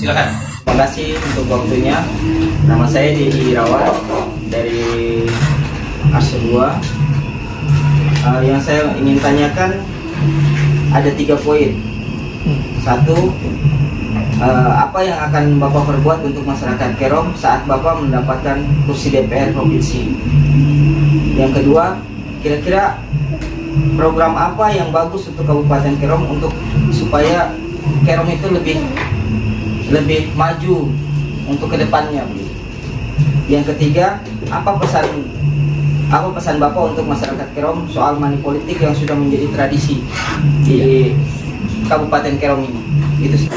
Silakan. Terima kasih untuk waktunya. Nama saya Dedi Irawan dari Arso 2. Yang saya ingin tanyakan ada 3 poin. Satu, apa yang akan Bapak perbuat untuk masyarakat Kerom saat Bapak mendapatkan kursi DPR provinsi? Yang kedua, kira-kira program apa yang bagus untuk Kabupaten Kerom untuk supaya Kerom itu lebih maju untuk kedepannya? Yang ketiga, apa pesan Bapak untuk masyarakat Kerom soal money politik yang sudah menjadi tradisi di Kabupaten Kerom ini? Itu sih.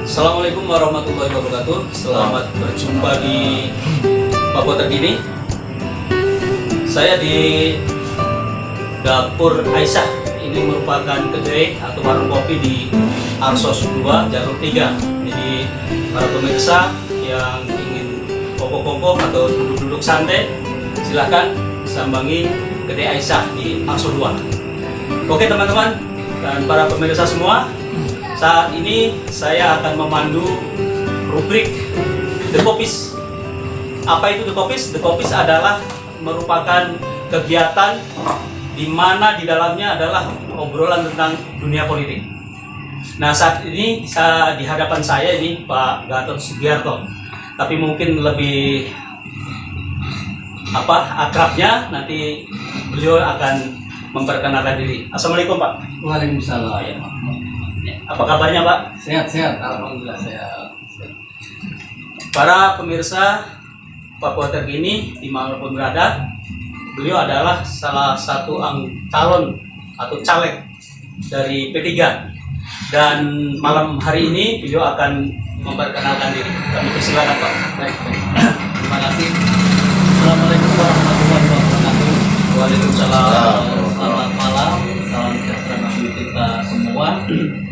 Assalamualaikum warahmatullahi wabarakatuh. Selamat berjumpa di Papua Terkini. Saya di Dapur Aisyah. Ini merupakan kedai atau warung kopi di Arsos 2 Jalur 3. Jadi para pemirsa yang ingin kopo-kopo atau duduk-duduk santai, silahkan sambangi kedai Aisyah di Arsos 2. Oke teman-teman dan para pemirsa semua, saat ini saya akan memandu rubrik The Kopis. Apa itu The Kopis? The Kopis adalah merupakan kegiatan di mana di dalamnya adalah obrolan tentang dunia politik. Nah saat ini di hadapan saya ini Pak Gatot Sugiarto, tapi mungkin lebih akrabnya nanti beliau akan memperkenalkan diri. Assalamualaikum Pak. Waalaikumsalam. Ya. Apa kabarnya Pak? Sehat-sehat, alhamdulillah sehat. Para pemirsa Papua Terkini dimanapun berada, beliau adalah salah satu calon atau caleg dari P3. Dan malam hari ini beliau akan memperkenalkan diri. Kami persilakan Pak. Baik. Terima kasih. Assalamualaikum warahmatullahi wabarakatuh. Waalaikumsalam. Selamat malam, salam sejahtera bagi kita semua.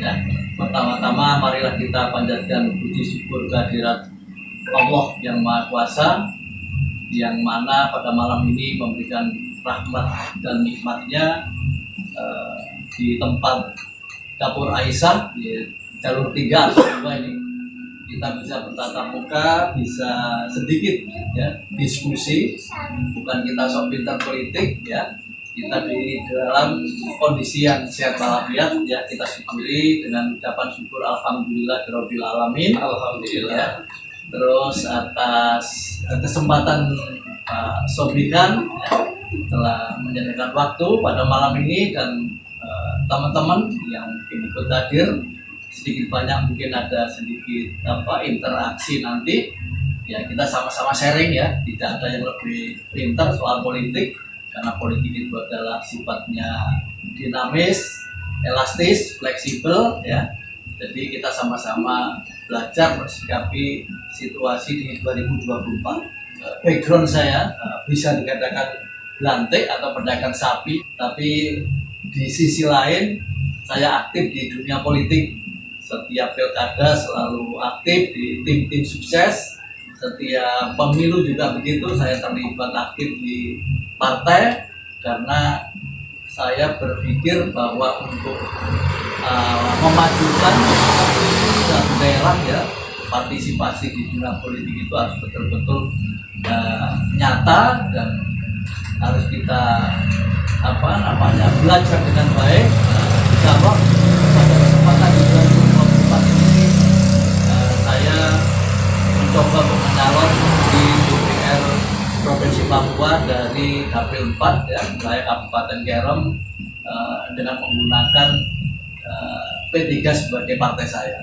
Ya. Pertama-tama marilah kita panjatkan puji syukur kehadirat Allah yang Maha Kuasa, yang mana pada malam ini memberikan rahmat dan nikmatnya di tempat Dapur Aisyah di Jalur 3 ini kita bisa bertatap muka, bisa sedikit ya diskusi, bukan kita sok pintar politik ya, kita di dalam kondisi yang sehat walafiat ya, kita syukuri dengan ucapan syukur alhamdulillahirabbil alamin. Alhamdulillah. Ya. Terus atas kesempatan Pak Sobikan ya, telah menyediakan waktu pada malam ini, dan teman-teman yang mungkin ikut hadir sedikit banyak mungkin ada sedikit interaksi nanti ya, kita sama-sama sharing ya, tidak ada yang lebih pintar soal politik karena politik itu adalah sifatnya dinamis, elastis, fleksibel ya. Jadi kita sama-sama belajar bersikapi situasi di 2024. Background saya bisa dikatakan belantik atau pedagang sapi, tapi di sisi lain saya aktif di dunia politik. Setiap pilkada selalu aktif di tim-tim sukses. Setiap pemilu juga begitu, saya terlibat aktif di partai karena saya berpikir bahwa untuk memajukan daerah ya, partisipasi di dunia politik itu harus betul-betul nyata dan harus kita belajar dengan baik. Insya Allah pada kesempatan di 2024 ini saya mencoba mencalon di DPR Provinsi Papua dari Dapil 4 ya, wilayah Kabupaten Kerom dengan menggunakan P3 sebagai partai saya.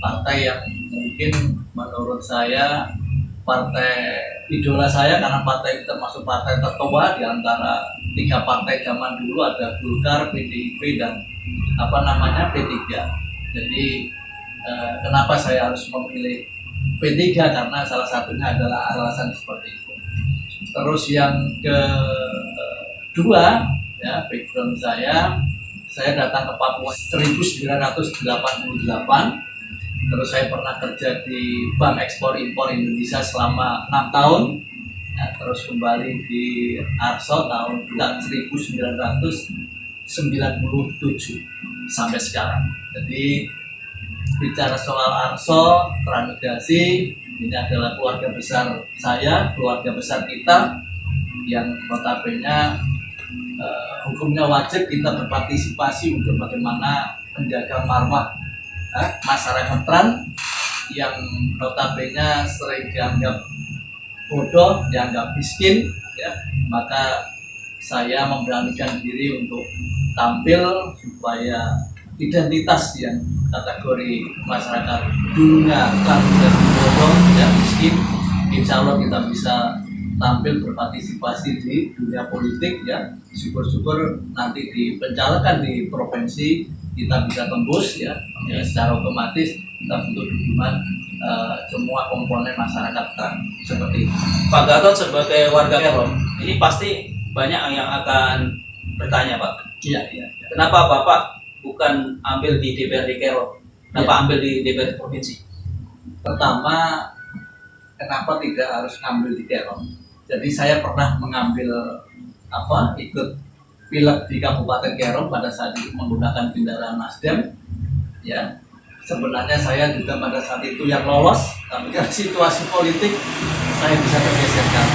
Partai yang mungkin menurut saya partai idola saya, karena partai itu termasuk partai tertua di antara 3 partai zaman dulu, ada Golkar, PDIP dan P3. Jadi kenapa saya harus memilih P3 karena salah satunya adalah alasan seperti itu. Terus yang kedua, ya, background saya datang ke Papua 1988. Terus saya pernah kerja di Bank Ekspor Impor Indonesia selama 6 tahun. Ya, terus kembali di Arso tahun 1997 sampai sekarang. Jadi bicara soal Arso, transmigrasi, ini adalah keluarga besar saya, keluarga besar kita yang notabene hukumnya wajib kita berpartisipasi untuk bagaimana menjaga marwah masyarakat Tran yang notabene sering dianggap bodoh, dianggap miskin, ya. Maka saya memberanikan diri untuk tampil supaya identitas yang kategori masyarakat dulunya transmigrasi bodoh, ya, miskin, insya Allah kita bisa tampil berpartisipasi di dunia politik, ya. Syukur-syukur nanti di pencalekan di provinsi kita bisa tembus, ya, secara otomatis kita butuh dukungan semua komponen masyarakat Tran seperti itu. Pak Gatot sebagai warga Kerom, ini pasti banyak yang akan bertanya, Pak. Iya. Kenapa Bapak bukan ambil di DPRD Kerom? Kenapa ambil di DPRD provinsi? Pertama, kenapa tidak harus ngambil di Kerom? Jadi saya pernah mengambil ikut pilek di Kabupaten Kerom pada saat itu menggunakan kendaraan Nasdem, ya. Sebenarnya saya juga pada saat itu yang lolos, tapi karena situasi politik saya bisa tergeserkan.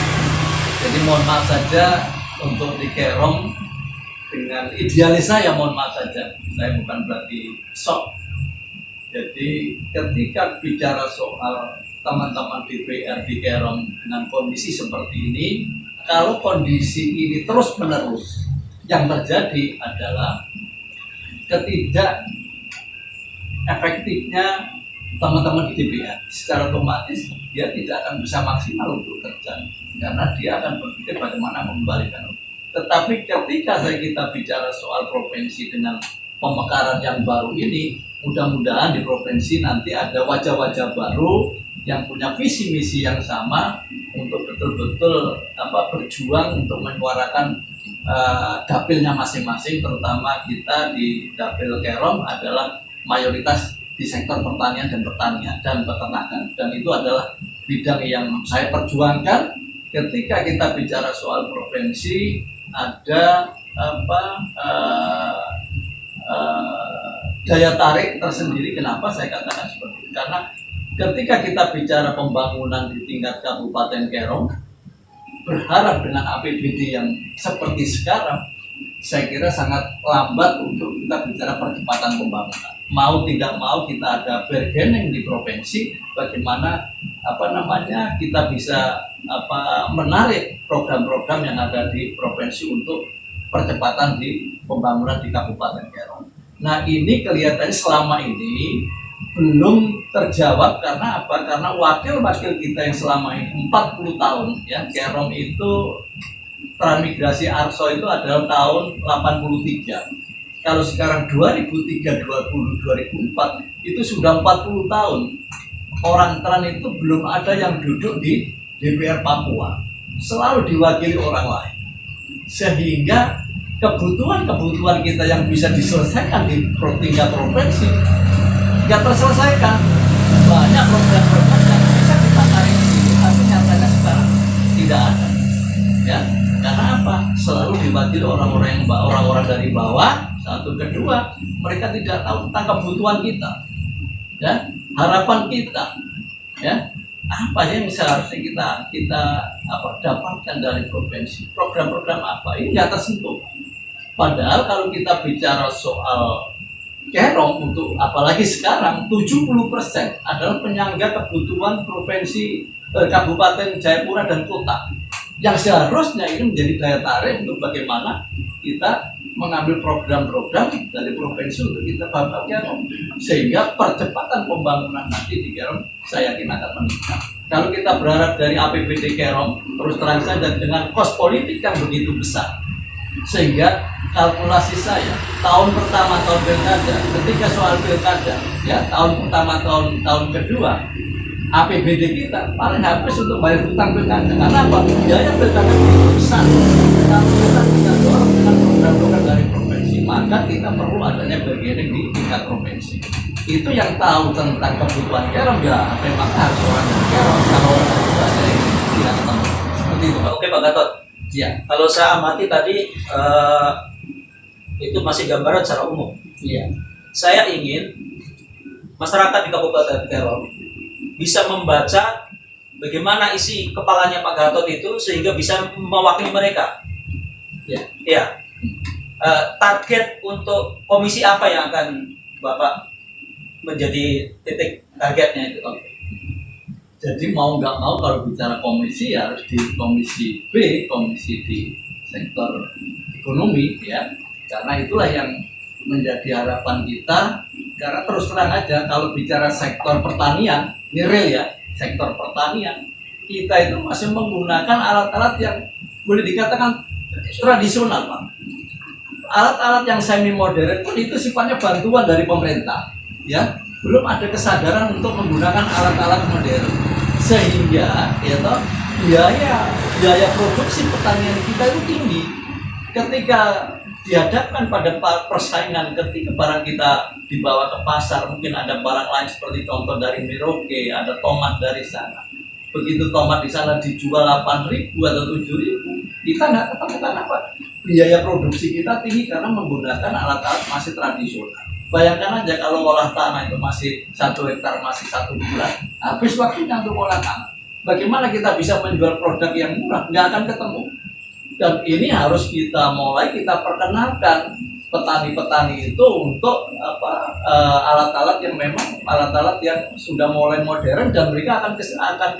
Jadi mohon maaf saja untuk di Kerom dengan idealis saya, mohon maaf saja, saya bukan berarti sok. Jadi ketika bicara soal teman-teman DPR di Kerom dengan kondisi seperti ini, kalau kondisi ini terus menerus, yang terjadi adalah ketidak efektifnya teman-teman di DPR. Secara otomatis dia tidak akan bisa maksimal untuk kerja karena dia akan berpikir bagaimana mengembalikan. Tetapi ketika kita bicara soal provinsi dengan pemekaran yang baru ini, mudah-mudahan di provinsi nanti ada wajah-wajah baru yang punya visi misi yang sama untuk betul-betul berjuang untuk menyuarakan dapilnya masing-masing, terutama kita di dapil Kerom adalah mayoritas di sektor pertanian dan peternakan, dan itu adalah bidang yang saya perjuangkan. Ketika kita bicara soal provinsi, ada daya tarik tersendiri. Kenapa saya katakan seperti itu? Karena ketika kita bicara pembangunan di tingkat Kabupaten Kerom, berharap dengan APBD yang seperti sekarang, saya kira sangat lambat untuk kita bicara percepatan pembangunan. Mau tidak mau kita ada bargaining di provinsi, bagaimana kita bisa menarik program-program yang ada di provinsi untuk percepatan di pembangunan di Kabupaten Kerom. Nah, ini kelihatannya selama ini belum terjawab. Karena apa? Karena wakil-wakil kita yang selama ini 40 tahun, ya, Kerom itu transmigrasi Arso itu adalah tahun 83. Kalau sekarang 2003, 2004 itu sudah 40 tahun. Orang Tran itu belum ada yang duduk di DPR Papua. Selalu diwakili orang lain. Sehingga kebutuhan kita yang bisa diselesaikan di tingkat provinsi nggak terselesaikan. Banyak program-program yang bisa kita tarik ke sini, tapi nyatanya sekarang tidak ada. Ya, karena apa? Selalu diwakili orang-orang dari bawah. Satu, kedua, mereka tidak tahu tentang kebutuhan kita, ya, harapan kita, ya, apa yang seharusnya kita dapatkan dari provinsi, program-program apa ini nggak tersentuh. Padahal kalau kita bicara soal Kerom, untuk apalagi sekarang 70% adalah penyangga kebutuhan provinsi, Kabupaten Jayapura dan kota, yang seharusnya ini menjadi daya tarik untuk bagaimana kita mengambil program-program dari provinsi untuk kita bangun Kerom, sehingga percepatan pembangunan nanti di Kerom saya yakin akan meningkat. Kalau kita berharap dari APBD Kerom terus terang saja dengan kos politik yang begitu besar, Sehingga kalkulasi saya tahun pertama tahun pilkada, ketika soal pilkada, ya tahun pertama tahun kedua, APBD kita paling habis untuk bayar hutang pilkada. Karena apa? Biaya pilkada itu besar. Kalau kita tidak dorong dengan program-program dari provinsi, maka kita perlu adanya bargaining di tingkat provinsi. Itu yang tahu tentang kebutuhan Kerom ya memang harus orang dari Kerom. Kalau orang dari luar saya tidak ketemu. Seperti itu, Pak. Oke Pak Gatot. Ya, Kalau saya amati tadi itu masih gambaran secara umum. iya. Saya ingin masyarakat di Kabupaten Kerom bisa membaca bagaimana isi kepalanya Pak Gatot itu sehingga bisa mewakili mereka. Ya. Ya. Target untuk komisi apa yang akan Bapak menjadi titik targetnya itu? Jadi mau nggak mau kalau bicara komisi ya harus di komisi B, komisi di sektor ekonomi ya. Karena itulah yang menjadi harapan kita. Karena terus terang aja kalau bicara sektor pertanian, ini real ya, sektor pertanian kita itu masih menggunakan alat-alat yang boleh dikatakan tradisional, Pak. Alat-alat yang semi modern pun itu sifatnya bantuan dari pemerintah, ya. Belum ada kesadaran untuk menggunakan alat-alat modern, sehingga ya toh, biaya produksi pertanian kita itu tinggi. Ketika dihadapkan pada persaingan, ketika barang kita dibawa ke pasar, mungkin ada barang lain seperti contoh dari Merauke, ada tomat dari sana. Begitu tomat di sana dijual 8.000 atau 7.000, kita nggak ketemukan apa? Biaya produksi kita tinggi karena menggunakan alat-alat masih tradisional. Bayangkan aja kalau olah tanah itu masih 1 hektar, masih 1 bulan, habis waktunya untuk olah tanah. Bagaimana kita bisa menjual produk yang murah? Nggak akan ketemu. Dan ini harus kita kita perkenalkan petani-petani itu untuk alat-alat yang memang alat-alat yang sudah mulai modern, dan mereka akan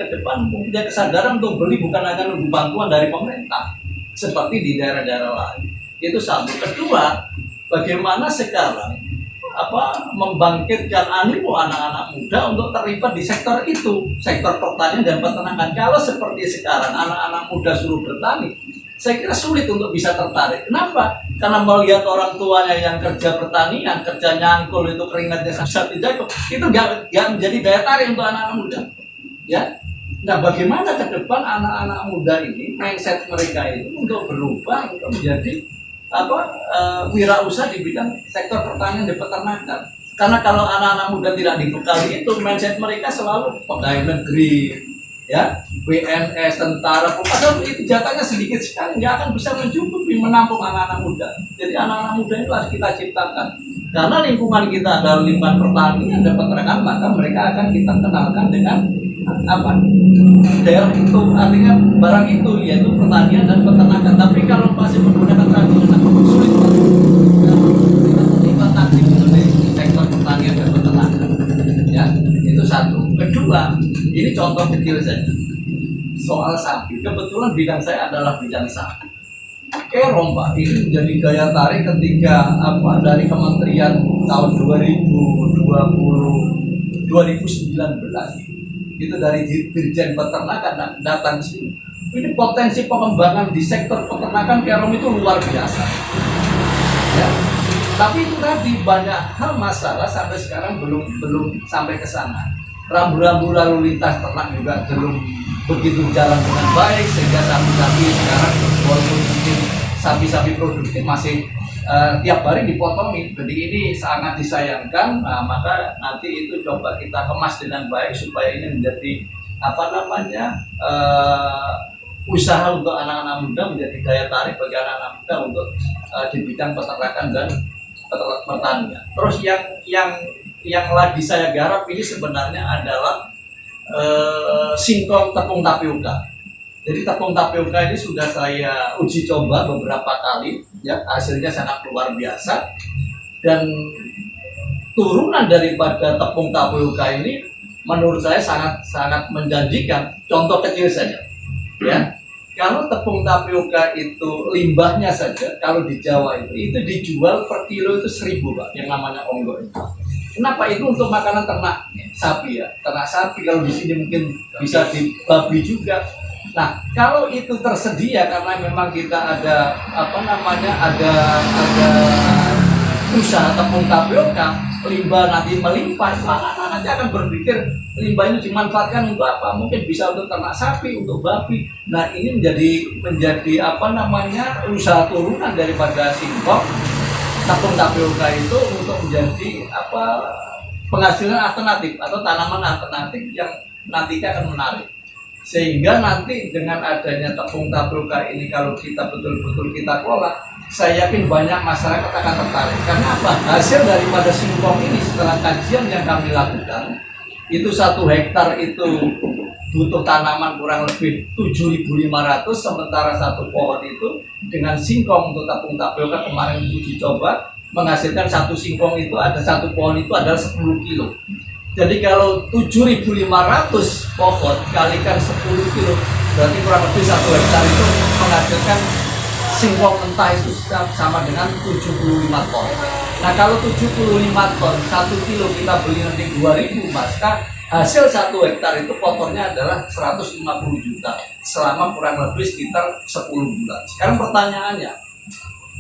ke depan punya kesadaran untuk beli bukan hanya nunggu bantuan dari pemerintah seperti di daerah-daerah lain. Itu satu. Kedua, bagaimana sekarang membangkitkan animo anak-anak muda untuk terlibat di sektor itu, sektor pertanian dan peternakan. Kalau seperti sekarang anak-anak muda suruh bertani, saya kira sulit untuk bisa tertarik. Kenapa? Karena melihat orang tuanya yang kerja pertanian, kerja nyangkul itu keringatnya satu jago, itu nggak menjadi daya tarik untuk anak-anak muda. Ya, nah bagaimana ke depan anak-anak muda ini mindset mereka itu untuk berubah untuk menjadi wirausaha di bidang sektor pertanian dan peternakan. Karena kalau anak-anak muda tidak dibekali itu, mindset mereka selalu pegawai negeri, ya, PNS, tentara, padahal itu jatahnya sedikit sekali, nggak akan bisa mencukupi menampung anak-anak muda. Jadi anak-anak muda itu harus kita ciptakan. Karena lingkungan kita adalah lingkungan pertanian dan peternakan, maka mereka akan kita kenalkan dengan daerah itu, artinya barang itu, yaitu pertanian dan peternakan. Tapi kalau masih menggunakan tradisional, sulit banget. Kita terlibat aktif di sektor pertanian dan peternakan. Ya, itu satu. Kedua, ini contoh kecil saja. Soal sapi, kebetulan bidang saya adalah bidang sapi. Kerom, Pak, ini menjadi daya tarik ketika dari Kementerian tahun 2019 itu dari Dirjen Peternakan datang sini. Ini potensi pengembangan di sektor peternakan Kerom itu luar biasa. Ya. Tapi itu tadi banyak hal masalah sampai sekarang belum sampai ke sana. Rambu-rambu lalu lintas ternak juga belum begitu jalan dengan baik, sehingga sapi-sapi sekarang walaupun mungkin sapi-sapi produktif masih tiap hari dipotongi. Jadi ini sangat disayangkan. Maka nanti itu coba kita kemas dengan baik supaya ini menjadi usaha untuk anak-anak muda, menjadi daya tarik bagi anak-anak muda untuk di bidang peternakan dan pertanian. Terus yang lagi saya garap ini sebenarnya adalah singkong tepung tapioka. Jadi tepung tapioka ini sudah saya uji coba beberapa kali, ya, hasilnya sangat luar biasa. Dan turunan daripada tepung tapioka ini menurut saya sangat menjanjikan. Contoh kecil saja, ya. Kalau tepung tapioka itu limbahnya saja, kalau di Jawa itu dijual per kilo itu 1.000, Pak, yang namanya onggok itu. Kenapa? Itu untuk makanan ternak sapi, ya. Ternak sapi, kalau di sini mungkin bisa di babi juga. Nah, kalau itu tersedia karena memang kita ada ada usaha tepung tapioka, limbah nanti melimpah, maka nanti akan berpikir limbah ini dimanfaatkan untuk apa? Mungkin bisa untuk ternak sapi, untuk babi. Nah, ini menjadi usaha turunan daripada singkong tepung tapioka itu untuk menjadi penghasilan alternatif atau tanaman alternatif yang nantinya akan menarik. Sehingga nanti dengan adanya tepung tapioka ini kalau kita betul-betul kita kelola, saya yakin banyak masyarakat akan tertarik. Karena apa? Hasil daripada singkong ini setelah kajian yang kami lakukan, itu 1 hektar itu butuh tanaman kurang lebih 7.500, sementara 1 pohon itu dengan singkong untuk tepung tapioka kemarin uji coba menghasilkan 1 singkong itu ada 1 pohon itu adalah 10 kilo. Jadi kalau 7.500 pohon kalikan 10 kilo, berarti kurang lebih 1 hektar itu menghasilkan singkong mentah itu sama dengan 75 ton. Nah, kalau 75 ton 1 kilo kita beli nanti 2.000, maka hasil 1 hektar itu kotornya adalah 150 juta selama kurang lebih sekitar 10 bulan. Sekarang pertanyaannya,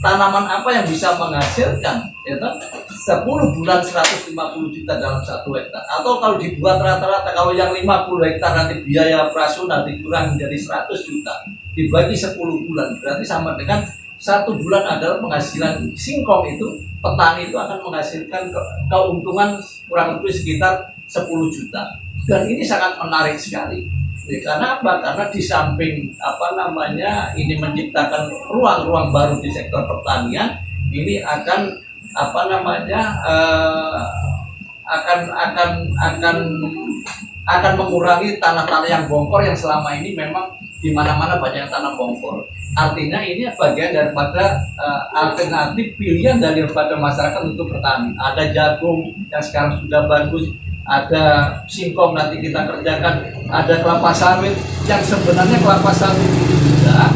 tanaman apa yang bisa menghasilkan 10 bulan 150 juta dalam 1 hektar? Atau kalau dibuat rata-rata, kalau yang 50 hektar nanti biaya operasional dikurang menjadi 100 juta dibagi 10 bulan, berarti sama dengan 1 bulan adalah penghasilan singkong itu, petani itu akan menghasilkan keuntungan kurang lebih sekitar 10 juta. Dan ini sangat menarik sekali. Karena apa? Karena di samping ini menciptakan ruang-ruang baru di sektor pertanian, ini akan akan mengurangi tanah-tanah yang bongkor yang selama ini memang di mana-mana banyak tanah bongkor. Artinya ini bagian daripada alternatif pilihan daripada masyarakat untuk bertani. Ada jagung yang sekarang sudah bagus, ada singkong nanti kita kerjakan, ada kelapa sawit yang sebenarnya kelapa sawit itu juga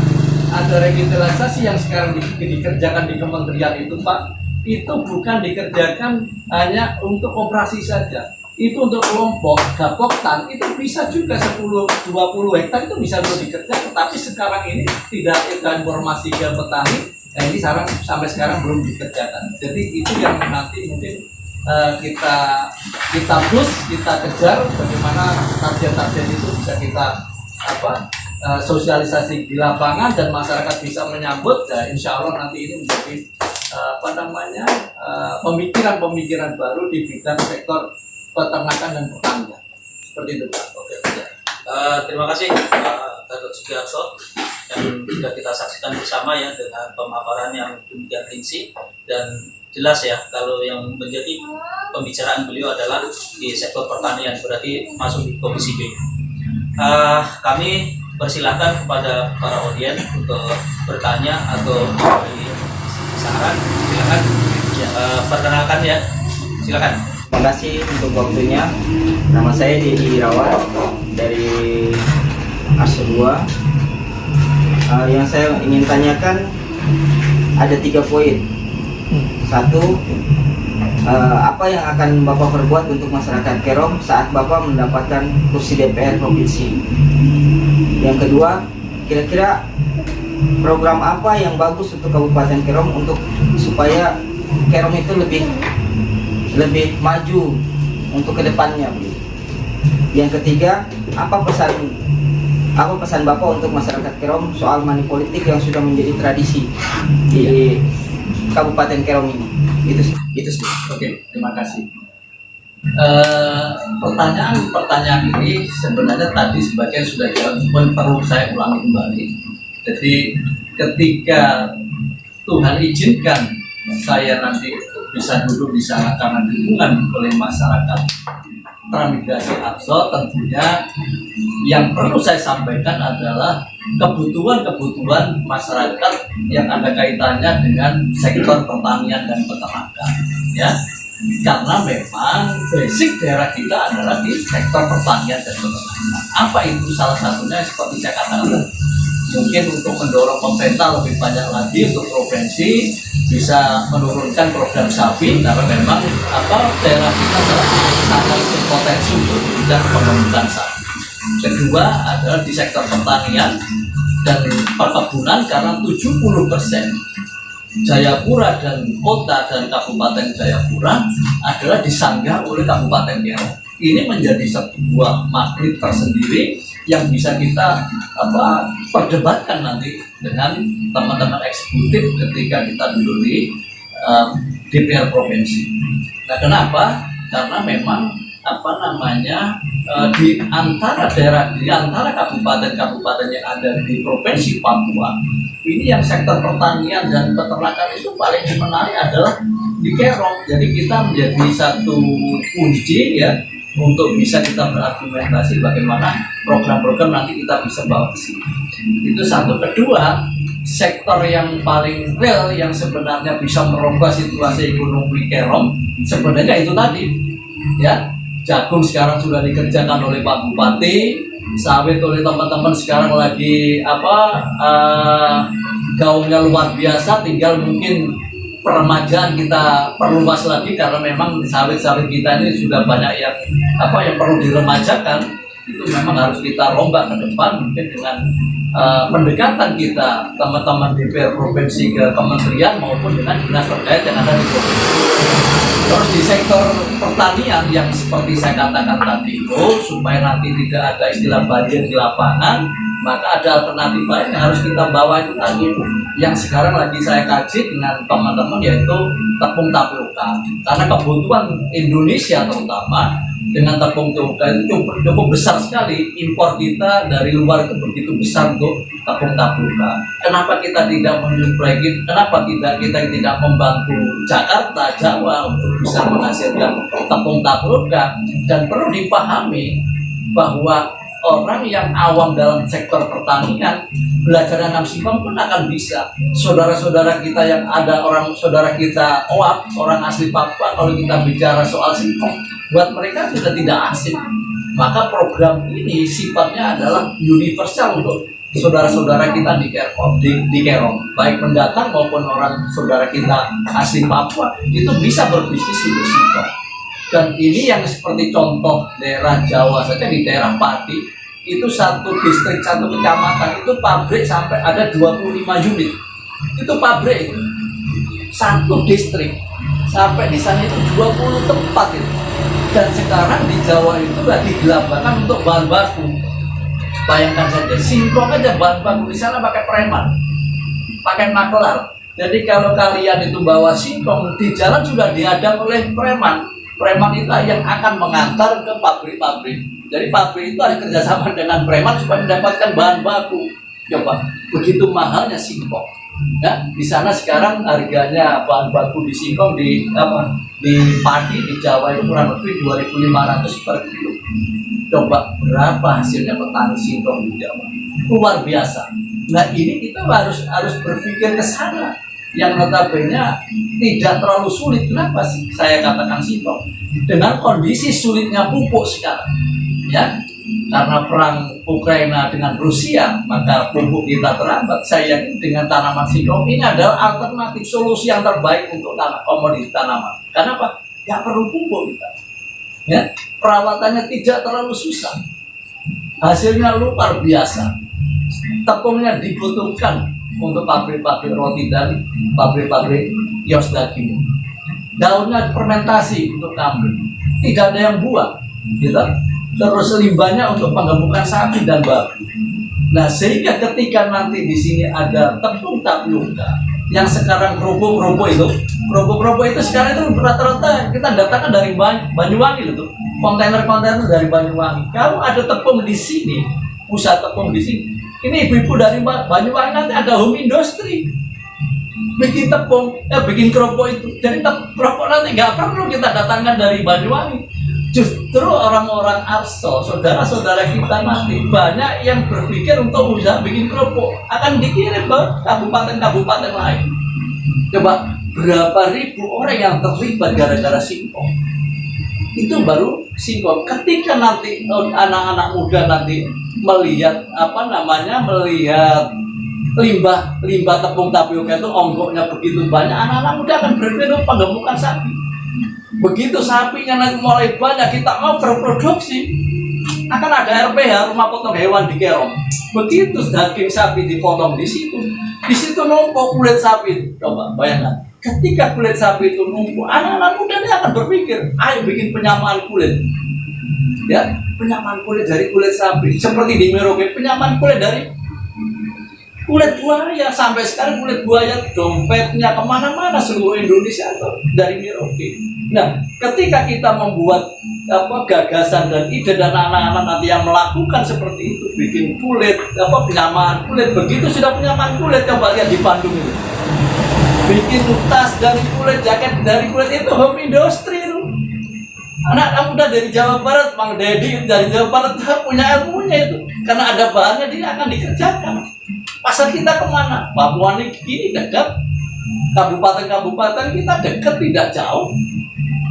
ada revitalisasi yang sekarang dikerjakan di kementerian itu, Pak. Itu bukan dikerjakan hanya untuk operasi saja. Itu untuk kelompok gapoktan itu bisa juga 10-20 hektar itu bisa untuk dikerjakan, tapi sekarang ini tidak ada informasi ke petani. Nah, ini sampai sekarang belum dikerjakan. Jadi itu yang nanti mungkin kita push, kita kejar bagaimana target-target itu bisa kita sosialisasi di lapangan dan masyarakat bisa menyambut. Dan insya Allah nanti ini menjadi pemikiran-pemikiran baru di bidang sektor peternakan dan pertanian. Seperti itu, Pak. Oke. Terima kasih Pak Gatot Sugiharto yang sudah kita saksikan bersama ya dengan pemaparan yang demikian rinci dan jelas ya kalau yang menjadi pembicaraan beliau adalah di sektor pertanian, berarti masuk di Komisi B. Kami persilahkan kepada para audiens untuk bertanya atau memberi saran. Silakan perkenalkan ya. Silakan. Terima kasih untuk waktunya. Nama saya Dedi Irawan dari ARSO 2. Yang saya ingin tanyakan ada 3 poin. 1, apa yang akan Bapak perbuat untuk masyarakat Kerom saat Bapak mendapatkan kursi DPR provinsi? Yang kedua, kira-kira program apa yang bagus untuk Kabupaten Kerom untuk supaya Kerom itu lebih maju untuk kedepannya. Yang ketiga, apa pesan Bapak untuk masyarakat Kerom soal money politik yang sudah menjadi tradisi di Kabupaten Kerom ini? Itu sih. Oke, terima kasih. Pertanyaan ini sebenarnya tadi sebagian sudah jawab, cuma perlu saya ulangi kembali. Jadi ketika Tuhan izinkan saya nanti bisa duduk di sana karena dukungan oleh masyarakat transmigrasi ARSO, tentunya yang perlu saya sampaikan adalah kebutuhan masyarakat yang ada kaitannya dengan sektor pertanian dan peternakan, ya. Karena memang basic daerah kita adalah di sektor pertanian dan peternakan. Apa itu? Salah satunya seperti saya katakan, mungkin untuk mendorong pemerintah lebih banyak lagi untuk provinsi bisa menurunkan program sapi, karena memang daerah kita sangat berpotensi untuk bidang pengembangan sapi. Kedua adalah di sektor pertanian dan perkebunan, karena 70% Jayapura dan kota dan Kabupaten Jayapura adalah disanggah oleh Kabupaten Kero. Ini menjadi sebuah magnet tersendiri yang bisa kita perdebatkan nanti dengan teman-teman eksekutif ketika kita duduk di DPR provinsi. Nah, kenapa? Karena memang di antara daerah, di antara kabupaten-kabupaten yang ada di provinsi Papua, ini yang sektor pertanian dan peternakan itu paling menarik adalah di Kerong. Jadi kita menjadi satu kunci ya untuk bisa kita berargumentasi bagaimana program-program nanti kita bisa bawa ke sini. Itu satu. Kedua, sektor yang paling real yang sebenarnya bisa merubah situasi ekonomi Kerong sebenarnya itu tadi ya. Jagung sekarang sudah dikerjakan oleh Pak Bupati, sawit oleh teman-teman sekarang lagi gaungnya luar biasa, tinggal mungkin peremajaan kita perluas lagi karena memang sawit-sawit kita ini sudah banyak yang perlu diremajakan. Itu memang harus kita rombak ke depan mungkin dengan pendekatan kita teman-teman DPR provinsi ke kementerian maupun dengan dinas terkait yang ada di provinsi. Terus di sektor pertanian yang seperti saya katakan tadi itu, supaya nanti tidak ada istilah banjir di lapangan, maka ada alternatif lain yang harus kita bawa itu tadi, yang sekarang lagi saya kaji dengan teman-teman, yaitu tepung tapioka. Karena kebutuhan Indonesia terutama dengan tepung tapioka itu cukup besar sekali. Impor kita dari luar itu begitu besar untuk tepung tapioka. Kenapa kita tidak menyuplai? Kenapa kita tidak membantu Jakarta, Jawa untuk bisa menghasilkan tepung tapioka? Dan perlu dipahami bahwa orang yang awam dalam sektor pertanian belajar nanam singkong pun akan bisa. Saudara-saudara kita yang ada, saudara kita OAP, orang asli Papua, kalau kita bicara soal singkong, buat mereka sudah tidak asing. Maka program ini sifatnya adalah universal untuk saudara-saudara kita di Kerong, baik pendatang maupun orang saudara kita asli Papua itu bisa berbisnis untuk singkong. Dan ini yang seperti contoh daerah Jawa saja, di daerah Pati itu satu distrik, satu kecamatan itu pabrik sampai ada 25 unit. Itu pabrik itu. Satu distrik sampai di sana itu 20 tempat itu. Dan sekarang di Jawa itu lagi gelambangkan untuk bahan baku. Bayangkan saja, singkong aja bahan baku di sana pakai preman, pakai makelar. Jadi kalau kalian itu bawa singkong di jalan sudah dihadang oleh preman. Preman itu yang akan mengantar ke pabrik-pabrik. Jadi pabrik itu ada kerjasama dengan preman supaya mendapatkan bahan baku. Coba, begitu mahalnya singkong. Ya, di sana sekarang harganya bahan baku di singkong di padi di Jawa itu kurang lebih 2.500 per kilo. Coba berapa hasilnya petani singkong di Jawa? Luar biasa. Nah ini kita harus berpikir ke sana. Yang notabene tidak terlalu sulit. Kenapa sih saya katakan singkong? Dengan kondisi sulitnya pupuk sekarang, ya, karena perang Ukraina dengan Rusia, maka pupuk kita terhambat. Saya yakin dengan tanaman singkong ini adalah alternatif solusi yang terbaik untuk komoditi tanaman. Kenapa? Nggak perlu pupuk kita, ya, perawatannya tidak terlalu susah, hasilnya luar biasa. Tepungnya dibutuhkan untuk pabrik-pabrik roti dan pabrik-pabrik kios daging. Daunnya fermentasi untuk kambing, tidak ada yang buah, gitu. Terus limbahnya untuk penggemukan sapi dan babi. Nah, sehingga ketika nanti di sini ada tepung tapioka yang sekarang kerupuk itu sekarang itu rata-rata kita datangkan dari Banyuwangi loh, kontainer-kontainer dari Banyuwangi. Kalau ada tepung di sini, usaha tepung di sini, ini ibu-ibu dari Banyuwangi nanti ada home industry, bikin tepung, bikin kerupuk itu. Jadi kerupuk nanti nggak perlu kita datangkan dari Banyuwangi. Justru orang-orang Arso, saudara-saudara kita nanti banyak yang berpikir untuk usaha bikin kerupuk, akan dikirim ke kabupaten-kabupaten lain. Coba berapa ribu orang yang terlibat gara-gara singkong. Itu baru singkong. Ketika nanti anak-anak muda nanti melihat melihat limbah tepung tapioka itu onggoknya begitu banyak, anak-anak muda akan berpikir penggemukan sapi. Begitu sapinya nanti mulai banyak, kita mau berproduksi, akan ada RPH, rumah potong hewan di Kerong. Begitu daging sapi dipotong di situ numpuk kulit sapi. Coba bayangkan, ketika kulit sapi itu numpuk, anak-anak muda ini akan berpikir, ayo bikin penyamaan kulit. Ya, penyamaan kulit dari kulit sapi. Seperti di Merauke, penyamaan kulit dari kulit buaya. Sampai sekarang kulit buaya dompetnya kemana-mana seluruh Indonesia dari Merauke. Nah, ketika kita membuat gagasan dan ide dan anak-anak nanti yang melakukan seperti itu, bikin kulit, penyamaan kulit, begitu sudah penyamaan kulit, coba lihat di Bandung itu, bikin tas dari kulit, jaket dari kulit, itu home industry itu. Anak muda dari Jawa Barat, Mang Dedi dari Jawa Barat punya ilmunya itu, karena ada bahannya dia akan dikerjakan. Pasar kita kemana? Papua ini kini dekat, kabupaten-kabupaten kita dekat, tidak jauh.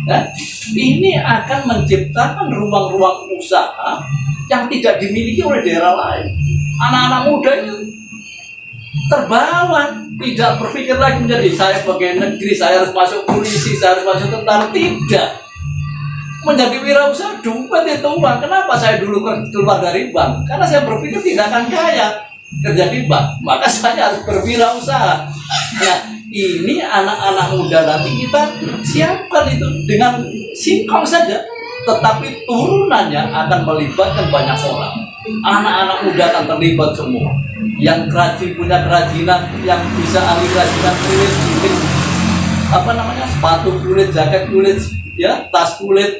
Ya, ini akan menciptakan ruang-ruang usaha yang tidak dimiliki oleh daerah lain. Anak-anak muda itu terbawa, tidak berpikir lagi menjadi saya pegawai negeri, saya harus masuk polisi, saya harus masuk tentara. Tidak. Menjadi wirausaha, dompet itu uang. Kenapa saya dulu keluar dari bank? Karena saya berpikir tidak akan kaya kerja di bank, maka saya harus berwirausaha. Nah, ini anak-anak muda nanti kita siapkan itu dengan singkong saja, tetapi turunannya akan melibatkan banyak orang. Anak-anak muda akan terlibat semua. Yang kerajin punya kerajinan, yang bisa ahli kerajinan kulit, bikin sepatu kulit, jaket kulit, ya, tas kulit,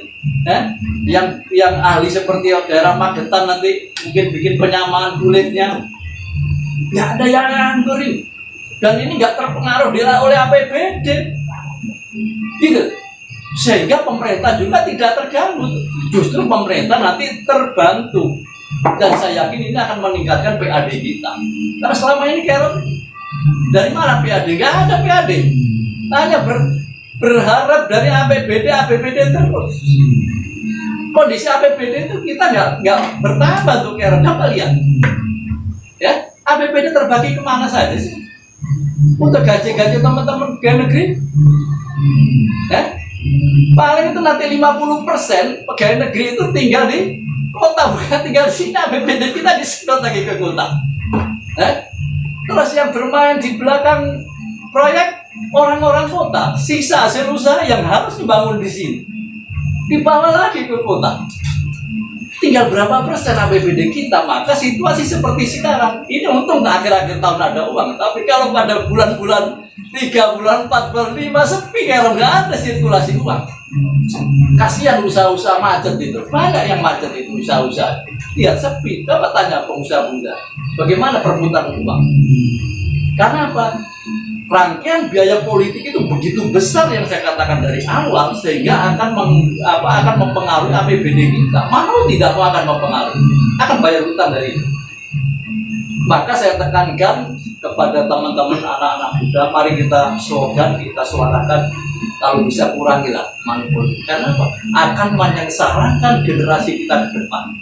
yang ahli seperti daerah Magetan nanti mungkin bikin penyamaan kulitnya. Nggak ada yang nganggur ini. Dan ini nggak terpengaruh oleh APBD, gitu. Sehingga pemerintah juga tidak terganggu. Justru pemerintah nanti terbantu. Dan saya yakin ini akan meningkatkan PAD kita. Karena selama ini Karen, dari mana PAD? Nggak ada PAD. Hanya berharap dari APBD terus. Kondisi APBD itu kita nggak bertambah tuh Karen. Coba lihat, ya, APBD terbagi kemana saja sih? Untuk gaji-gaji teman-teman pegawai negeri, ya, paling itu nanti 50% pegawai negeri itu tinggal di kota, bukan tinggal di sini. APBD kita disedot lagi ke kota, terus yang bermain di belakang proyek orang-orang kota, sisa hasil usaha yang harus dibangun di sini dibawa lagi ke kota. Tinggal berapa persen APBD kita, maka situasi seperti sekarang ini untung akhir-akhir tahun ada uang, tapi kalau pada bulan-bulan 3 bulan, 4 bulan, 5 sepi, kalau nggak ada sirkulasi uang. Kasihan usaha-usaha macet itu, banyak yang macet itu usaha-usaha. Lihat sepi, coba tanya pengusaha muda, bagaimana perputaran uang? Karena apa? Rangkaian biaya politik itu begitu besar yang saya katakan dari awal, sehingga akan mempengaruhi APBD kita. Mau tidak mau akan mempengaruhi, akan bayar hutang dari itu. Maka saya tekankan kepada teman-teman anak-anak muda, mari kita slogan, kita suarakan, kalau bisa kurangilah money politik. Karena apa? Akan menyengsarakan generasi kita ke depan.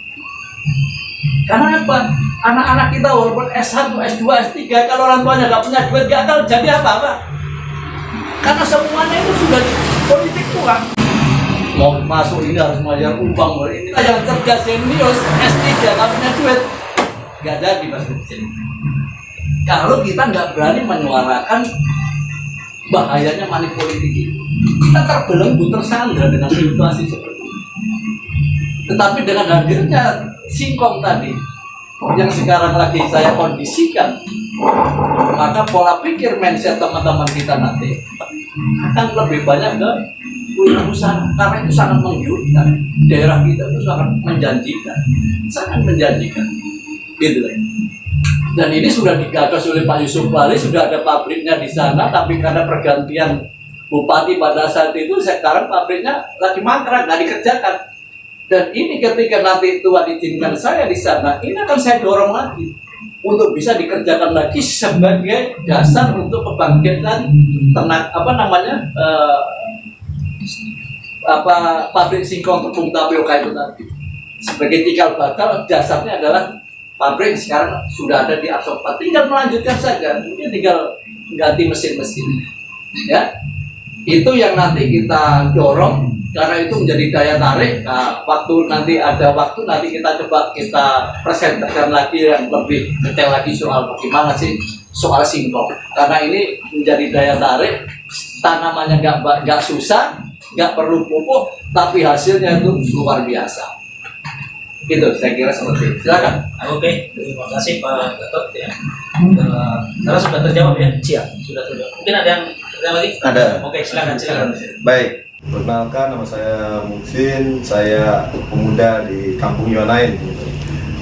Karena apa? Anak-anak kita walaupun S1, S2, S3, kalau orang tuanya nggak punya duit, nggak akan jadi apa-apa. Karena semuanya itu sudah politik uang. Mau masuk ini harus bayar uang, ini yang cerdas jenius, S3 nggak punya duit, nggak jadi masuk di sini. Kalau kita nggak berani menyuarakan bahayanya money politik itu, kita terbelenggu, tersandra dengan situasi seperti ini. Tetapi dengan hadirnya singkong tadi, yang sekarang lagi saya kondisikan, maka pola pikir mindset teman-teman kita nanti akan lebih banyak ke wirausaha, karena itu sangat menggiurkan. Daerah kita itu sangat menjanjikan, gitu lah. Dan ini sudah digagas oleh Pak Yusuf Bali, sudah ada pabriknya di sana, tapi karena pergantian bupati pada saat itu, sekarang pabriknya lagi mangkrak, nggak dikerjakan. Dan ini ketika nanti Tuhan izinkan saya di sana, ini akan saya dorong lagi untuk bisa dikerjakan lagi sebagai dasar untuk kebangkitan pabrik singkong tepung tapioka itu tadi. Sebagai cikal bakal, dasarnya adalah pabrik sekarang sudah ada di Arsopa, tinggal melanjutkan saja, mungkin tinggal ganti mesin-mesin, ya. Itu yang nanti kita dorong karena itu menjadi daya tarik. Nah, waktu nanti kita coba kita presentasikan lagi yang lebih detail lagi soal bagaimana sih soal singkong, karena ini menjadi daya tarik. Tanamannya nggak susah, nggak perlu pupuk, tapi hasilnya itu luar biasa. Gitu, saya kira seperti itu. Silakan. Oke, terima kasih Pak Gatot ya. Karena sudah terjawab ya. Siap. Sudah terjawab. Mungkin ada yang bertanya lagi? Ada. Oke, silakan. Baik, perkenalkan nama saya Muksin, saya pemuda di Kampung Yonain.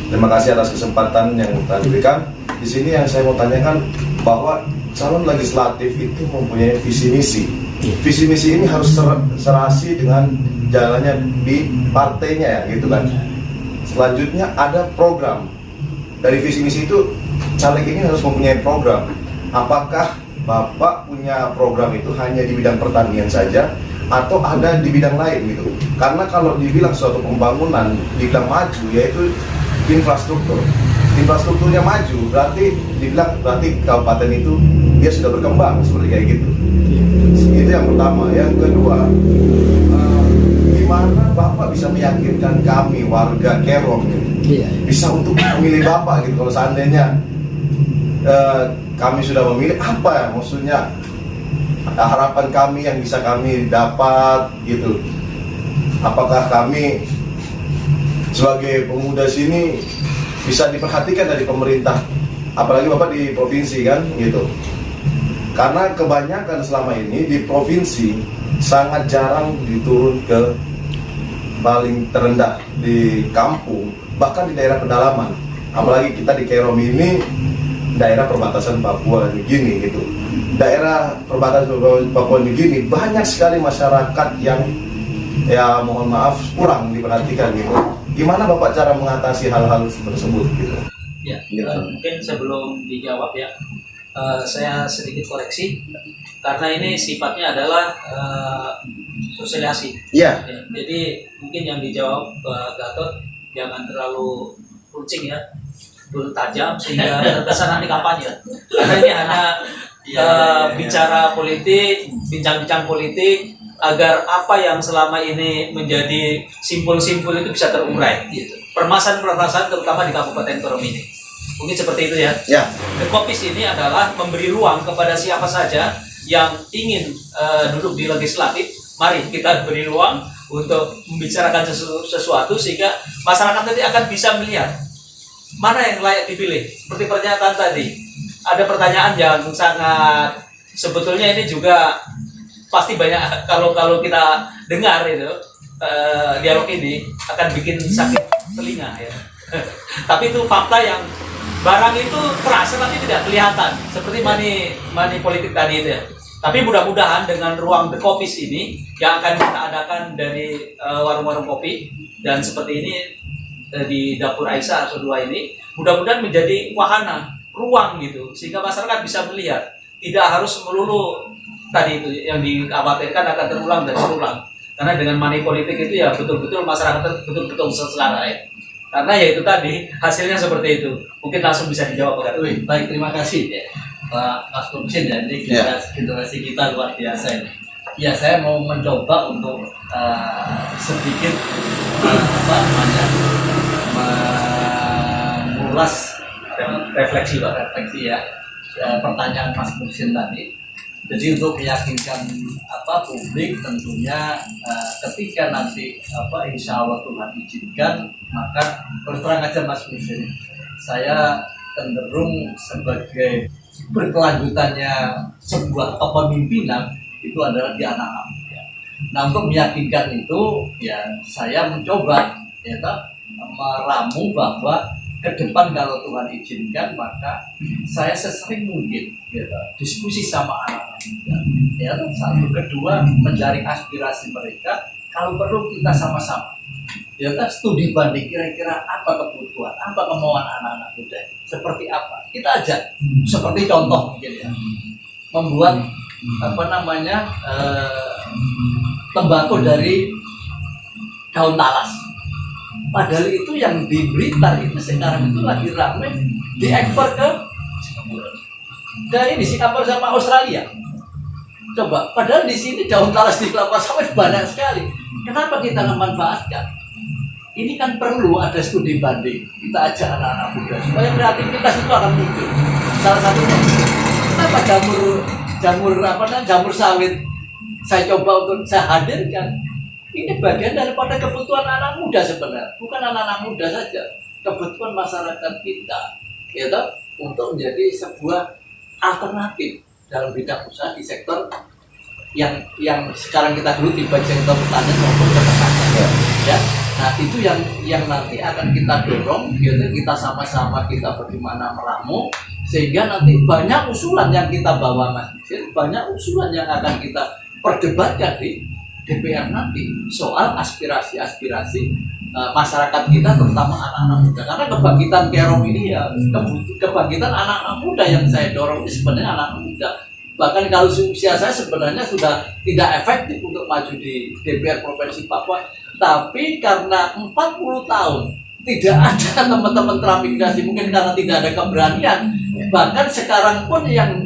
Terima kasih atas kesempatan yang telah diberikan. Di sini yang saya mau tanyakan bahwa calon legislatif itu mempunyai visi misi. Visi misi ini harus serasi dengan jalannya di partainya ya, gitu kan. Selanjutnya ada program. Dari visi misi itu caleg ini harus mempunyai program. Apakah Bapak punya program itu hanya di bidang pertanian saja atau ada di bidang lain gitu? Karena kalau dibilang suatu pembangunan dibilang maju yaitu infrastruktur. Infrastrukturnya maju berarti kabupaten itu dia sudah berkembang seperti kayak gitu. Itu yang pertama. Yang kedua, gimana Bapak bisa meyakinkan kami warga Kerom bisa untuk memilih Bapak gitu? Kalau seandainya kami sudah memilih, apa ya maksudnya harapan kami yang bisa kami dapat gitu? Apakah kami sebagai pemuda sini bisa diperhatikan dari pemerintah, apalagi Bapak di provinsi kan gitu? Karena kebanyakan selama ini di provinsi sangat jarang diturun ke paling terendah di kampung, bahkan di daerah pedalaman. Apalagi kita di Kerom ini daerah perbatasan Papua Nugini gitu. Daerah perbatasan Papua Nugini banyak sekali masyarakat yang ya mohon maaf kurang diperhatikan gitu. Gimana Bapak cara mengatasi hal-hal tersebut gitu? Ya, mungkin sebelum dijawab ya, saya sedikit koreksi karena ini sifatnya adalah sosialisasi. Iya. Ya, jadi mungkin yang dijawab Pak Gatot jangan terlalu runcing ya, tajam sehingga terkesan nanti kampanye. Karena ini hanya bicara politik, bincang-bincang politik agar apa yang selama ini menjadi simpul-simpul itu bisa terurai. Gitu. Permasalahan-permasalahan terutama di Kabupaten Kerom ini. Mungkin seperti itu ya. Ya. The Kopis ini adalah memberi ruang kepada siapa saja yang ingin duduk di legislatif. Mari kita beri ruang untuk membicarakan sesuatu sehingga masyarakat nanti akan bisa melihat mana yang layak dipilih. Seperti pernyataan tadi, ada pertanyaan yang sangat sebetulnya ini juga pasti banyak kalau kita dengar itu dialog ini akan bikin sakit telinga ya. Tapi itu fakta yang barang itu terasa tapi tidak kelihatan seperti money politik tadi itu ya. Tapi mudah-mudahan dengan ruang The Kopis ini yang akan kita adakan dari warung-warung kopi dan seperti ini di Dapur Aisyah Arso 2 ini mudah-mudahan menjadi wahana ruang gitu sehingga masyarakat bisa melihat tidak harus melulu tadi itu yang dikhawatirkan akan terulang dan terulang karena dengan money politik itu ya betul-betul masyarakat betul-betul selera ya. Karena ya itu tadi hasilnya seperti itu. Mungkin langsung bisa dijawab Pak Gatot. Baik, terima kasih ya Pak Mas Muksin ya. Ini generasi kita luar biasa ini. Ya, saya mau mencoba untuk sedikit mengulas Refleksi Pak. refleksi ya pertanyaan Mas Muksin tadi. Jadi untuk meyakinkan publik tentunya ketika nanti insya Allah Tuhan izinkan, maka terus terang aja Mas Muksin, saya cenderung sebagai berkelanjutannya sebuah kepemimpinan itu adalah di anak-anak muda. Nah untuk meyakinkan itu ya saya mencoba meramu bahwa ke depan kalau Tuhan izinkan maka saya sesering mungkin diskusi sama anak-anak muda. Ya, satu, kedua menjaring aspirasi mereka. Kalau perlu kita sama-sama studi banding kira-kira apa kebutuhan, apa kemauan anak-anak muda, seperti apa. Kita ajak seperti contoh mungkin ya, membuat tembakau dari daun talas. Padahal itu yang di Blitar itu sekarang itu lagi ramai diekspor ke Singapura. Dari di Singapura sama Australia. Coba, padahal di sini daun talas di kelapa sawit banyak sekali. Kenapa kita nggak manfaatkan? Ini kan perlu ada studi banding. Kita ajak anak-anak muda supaya kreativitas itu akan muncul. Salah satunya, kenapa jamur sawit saya coba untuk saya hadirkan? Ini bagian daripada kebutuhan anak muda sebenarnya, bukan anak-anak muda saja, kebutuhan masyarakat kita, ya toh, untuk menjadi sebuah alternatif dalam bidang usaha di sektor yang sekarang kita geluti, baik sektor pertanian maupun peternakan. Ya. Nah itu yang nanti akan kita dorong, gitu, kita sama-sama kita bagaimana meramu sehingga nanti banyak usulan yang kita bawa Mas Bisir, banyak usulan yang akan kita perdebatkan di DPR nanti soal aspirasi-aspirasi masyarakat kita, terutama anak-anak muda. Karena kebangkitan Kerom ini ya kebangkitan anak-anak muda yang saya dorong ini sebenarnya anak-anak muda. Bahkan kalau usia saya sebenarnya sudah tidak efektif untuk maju di DPR Provinsi Papua. Tapi karena 40 tahun tidak ada teman-teman transmigrasi, mungkin karena tidak ada keberanian. Bahkan sekarang pun yang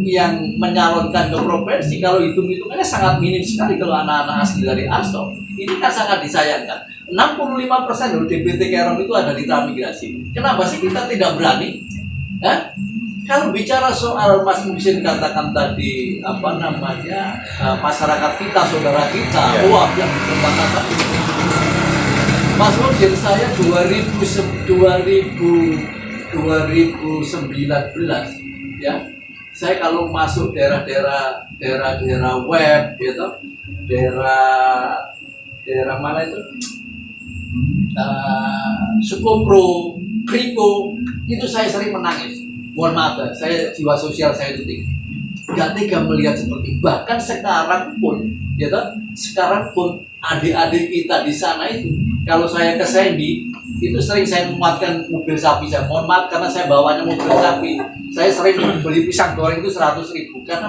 menyalonkan ke provinsi, kalau hitung-hitungannya sangat minim sekali kalau anak-anak asli dari ASO. Ini kan sangat disayangkan. 65% loh DPT Kerom itu ada di transmigrasi. Kenapa sih kita tidak berani? Kalau bicara soal Mas Muhsin katakan tadi masyarakat kita, saudara kita, wah yang di perbatasan itu. Mas Muhsin, saya 2019 ya, saya kalau masuk daerah web, gitu, daerah mana itu, Sukopro, Kriko, itu saya sering menangis. Mohon maaf ya, saya jiwa sosial saya itu tinggi. Gak tega melihat seperti, bahkan sekarang pun, ya toh, sekarang pun adik-adik kita di sana itu, kalau saya ke Sandy, itu sering saya memuatkan mobil sapi. Saya mohon maaf karena saya bawanya mobil sapi. Saya sering beli pisang goreng itu 100.000 karena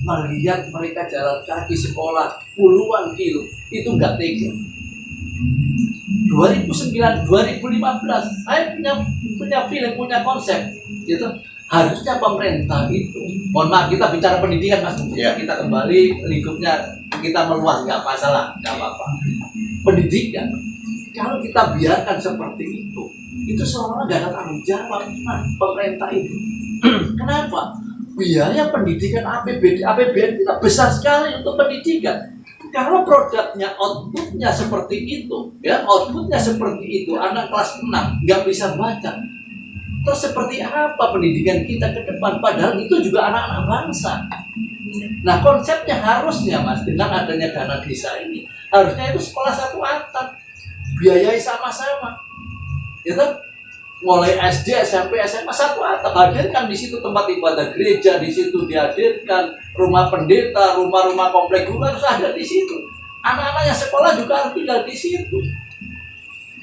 melihat mereka jalan kaki sekolah puluhan kilo, itu nggak tega. 2009, 2015, saya punya film, punya konsep, gitu. Harusnya pemerintah itu, mohon maaf kita bicara pendidikan Mas, kita kembali lingkupnya, kita meluas nggak masalah, nggak apa-apa. Pendidikan, kalau kita biarkan seperti itu seolah nggak ada tanggung jawab pemerintah itu. Kenapa? Biaya pendidikan APBN kita besar sekali untuk pendidikan. Kalau produknya, outputnya seperti itu, ya outputnya seperti itu, anak kelas 6 nggak bisa baca. Terus seperti apa pendidikan kita ke depan? Padahal itu juga anak-anak bangsa. Nah konsepnya harusnya Mas, dengan adanya dana desa ini, harusnya itu sekolah satu atap, biayai sama-sama, gitu. Mulai SD, SMP, SMA satu atap, hadirkan di situ tempat ibadah gereja, di situ dihadirkan rumah pendeta, rumah-rumah komplek guru harus ada di situ. Anak-anak yang sekolah juga harus tinggal di situ.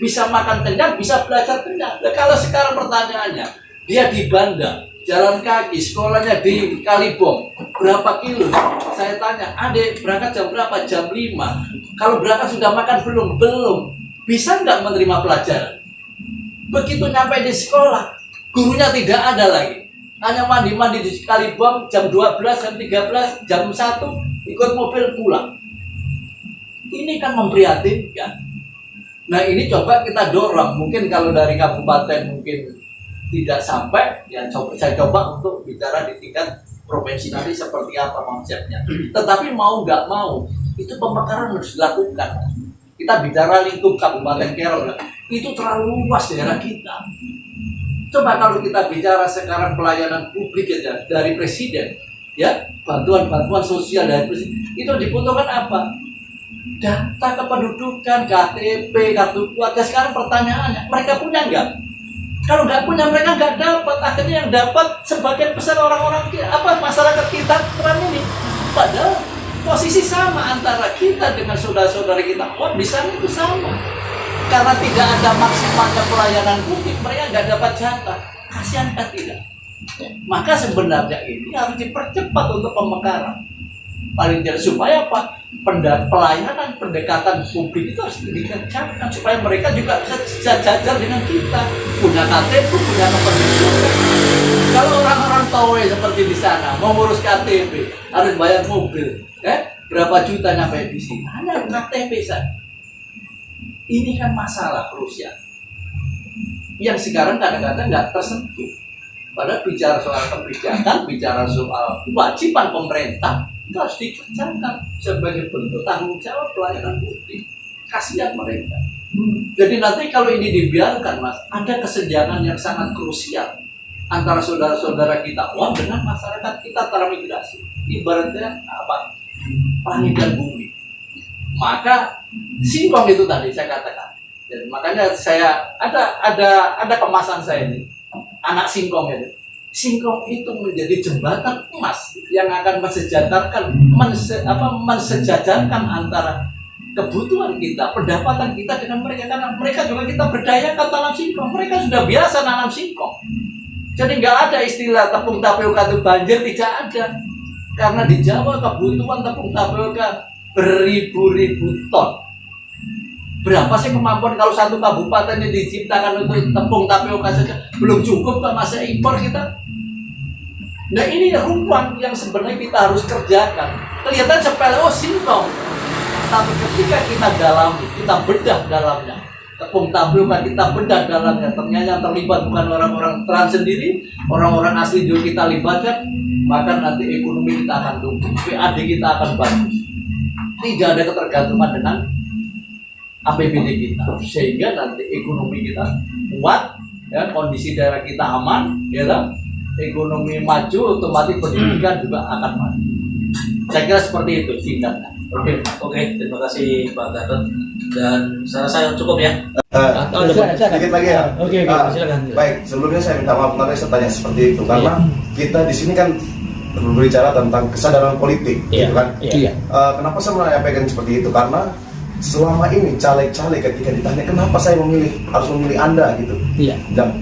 Bisa makan kenyang, bisa belajar kenyang. Nah, kalau sekarang pertanyaannya, dia di Banda, jalan kaki, sekolahnya di Kalibong, berapa kilo? Saya tanya, adik berangkat jam berapa? Jam 5. Kalau berangkat sudah makan belum? Belum. Bisa nggak menerima pelajaran? Begitu nyampe di sekolah, gurunya tidak ada lagi. Hanya mandi-mandi di Kalibong jam 12, jam 13, jam 1, ikut mobil pulang. Ini kan memprihatinkan. Nah ini coba kita dorong. Mungkin kalau dari kabupaten mungkin tidak sampai, ya saya coba untuk bicara di tingkat provinsi nanti seperti apa konsepnya. Tetapi mau nggak mau, itu pemekaran harus dilakukan. Kita bicara lingkup Kabupaten Kerom, itu terlalu luas daerah kita. Coba kalau kita bicara sekarang pelayanan publik aja dari presiden, ya bantuan-bantuan sosial dari presiden, itu dibutuhkan apa? Data kependudukan, KTP, kartu keluarga. Sekarang pertanyaannya, mereka punya nggak? Kalau nggak punya, mereka nggak dapat. Akhirnya yang dapat sebagian besar orang-orang masyarakat kita terang ini. Padahal posisi sama antara kita dengan saudara-saudara kita. Oh, di sana itu sama. Karena tidak ada maksimalnya pelayanan publik, mereka nggak dapat jatah. Kasihan kan tidak? Maka sebenarnya ini harus dipercepat untuk pemekaran. Paling tidak supaya apa? Pelayanan pendekatan publik itu harus dikerjakan supaya mereka juga bisa sejajar dengan kita, punya KTP, punya kependudukan. Kalau orang-orang tahu seperti di sana mau ngurus KTP harus bayar mobil, berapa juta nyampe di sini? Hanya KTP saja. ini kan masalah krusial yang sekarang kadang-kadang nggak tersentuh. Padahal bicara soal kebijakan, bicara soal kewajiban pemerintah itu harus dikerjakan sebagai bentuk tanggung jawab pelayanan publik. Kasihan mereka. Jadi nanti kalau ini dibiarkan, Mas, ada kesenjangan yang sangat krusial antara saudara-saudara kita dengan masyarakat kita transmigrasi. Ibaratnya apa? Langit dan bumi. Maka singkong itu tadi saya katakan. Dan makanya saya ada kemasan saya ini, anak singkong itu. Singkong itu menjadi jembatan emas yang akan mensejajarkan antara kebutuhan kita, pendapatan kita dengan mereka, karena mereka juga kita berdayakan tanam singkong. Mereka sudah biasa nanam singkong. Jadi nggak ada istilah tepung tapioka itu banjir, tidak ada. Karena di Jawa kebutuhan tepung tapioka beribu-ribu ton. Berapa sih kemampuan kalau satu kabupaten ini diciptakan untuk tepung tapioka saja? Belum cukup kan, masa impor kita? Nah ini ruang yang sebenarnya kita harus kerjakan. Kelihatan sepele, oh singkong. Tapi ketika kita dalami, kita bedah dalamnya, tepung tapioka kita bedah dalamnya, ternyata yang terlibat bukan orang-orang trans sendiri, orang-orang asli juga kita libatkan, maka nanti ekonomi kita akan tumbuh, PAD kita akan bagus. Tidak ada ketergantungan dengan APBD kita, sehingga nanti ekonomi kita kuat, ya, kondisi daerah kita aman, ya, ekonomi maju, otomatis pendidikan juga akan maju. Saya kira seperti itu singkatnya. Oke, terima kasih Pak Gatot, dan saya rasa cukup ya. Sedikit lagi ya. Oke, silakan. Baik, sebelumnya saya minta maaf karena saya tanya seperti itu karena kita di sini kan berbicara tentang kesadaran politik, gitu kan? Iya. Kenapa saya menyampaikan seperti itu? Karena selama ini caleg-caleg ketika ditanya kenapa saya harus memilih Anda gitu. Iya. Dan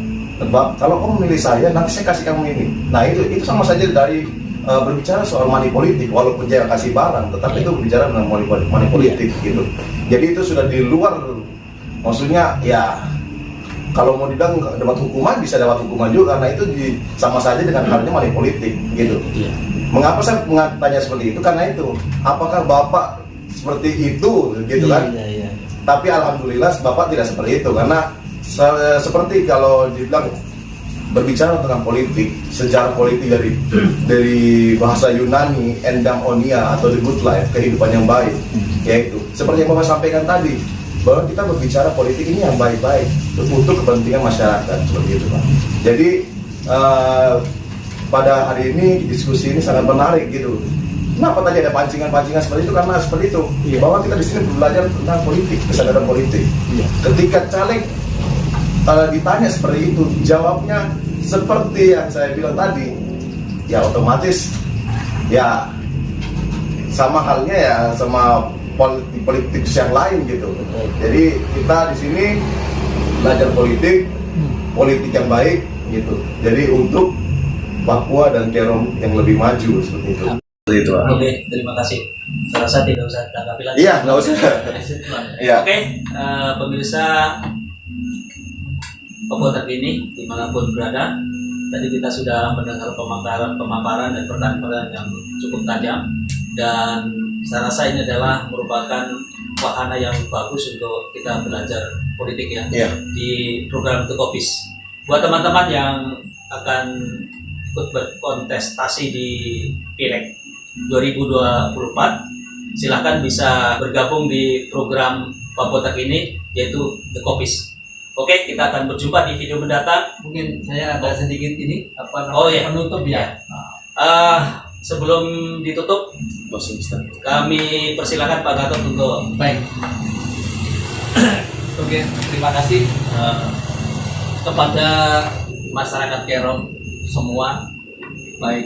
kalau kamu memilih saya, nanti saya kasih kamu ini. Nah itu sama saja dari berbicara soal money politik, walaupun dia kasih barang, tetapi itu berbicara tentang money politik gitu. Jadi itu sudah di luar, maksudnya ya kalau mau dibilang dapat hukuman bisa dapat hukuman juga karena itu sama saja dengan halnya money politik gitu. Mengapa saya tanya seperti itu? Karena itu, apakah Bapak seperti itu gitu kan? Tapi alhamdulillah Bapak tidak seperti itu karena seperti kalau dibilang berbicara tentang politik, sejarah politik dari bahasa Yunani, endaimonia atau the good life, kehidupan yang baik, yaitu seperti yang Bapak sampaikan tadi, bahwa kita berbicara politik ini yang baik-baik untuk kepentingan masyarakat, seperti itu Pak. Jadi pada hari ini diskusi ini sangat menarik gitu. Kenapa tadi ada pancingan-pancingan seperti itu? Karena seperti itu, bahwa kita di sini belajar tentang politik, kesadaran politik. Ketika caleg ditanya seperti itu, jawabnya seperti yang saya bilang tadi, ya otomatis ya sama halnya ya sama politikus yang lain gitu. Jadi kita di sini belajar politik yang baik gitu. Jadi untuk Papua dan Kerom yang lebih maju seperti itu. Oke, terima kasih. Saya rasa tidak usah tanggapi lagi. Iya, nggak usah. Iya. Oke, pemirsa Papua terkini dimanapun berada, tadi kita sudah mendengar pemaparan dan pertanyaan yang cukup tajam, dan saya rasa ini adalah merupakan wahana yang bagus untuk kita belajar politik ya, di program The Kopis. Buat teman-teman yang akan ikut berkontestasi di Pileg 2024, silahkan bisa bergabung di program Papua terkini yaitu The Kopis. Oke, kita akan berjumpa di video mendatang. Mungkin saya ada sedikit ini penutup ya. Sebelum ditutup, kami persilakan Pak Gatot untuk baik. Oke, terima kasih kepada masyarakat Kerom semua, baik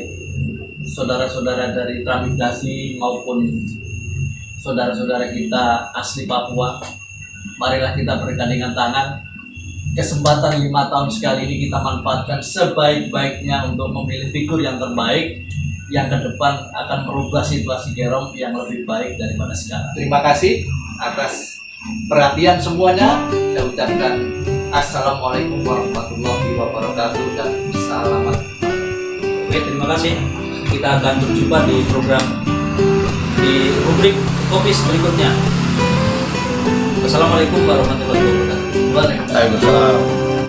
saudara-saudara dari transmigrasi maupun saudara-saudara kita asli Papua. Marilah kita bergandengan tangan. Kesempatan 5 tahun sekali ini kita manfaatkan sebaik-baiknya untuk memilih figur yang terbaik yang ke depan akan merubah situasi Kerom yang lebih baik daripada sekarang. Terima kasih atas perhatian semuanya. Saya ucapkan Assalamualaikum warahmatullahi wabarakatuh dan selamat. Oke, terima kasih. Kita akan berjumpa di program di rubrik Kopis berikutnya. Wassalamualaikum warahmatullahi wabarakatuh. Waalaikumsalam. Waalaikumsalam.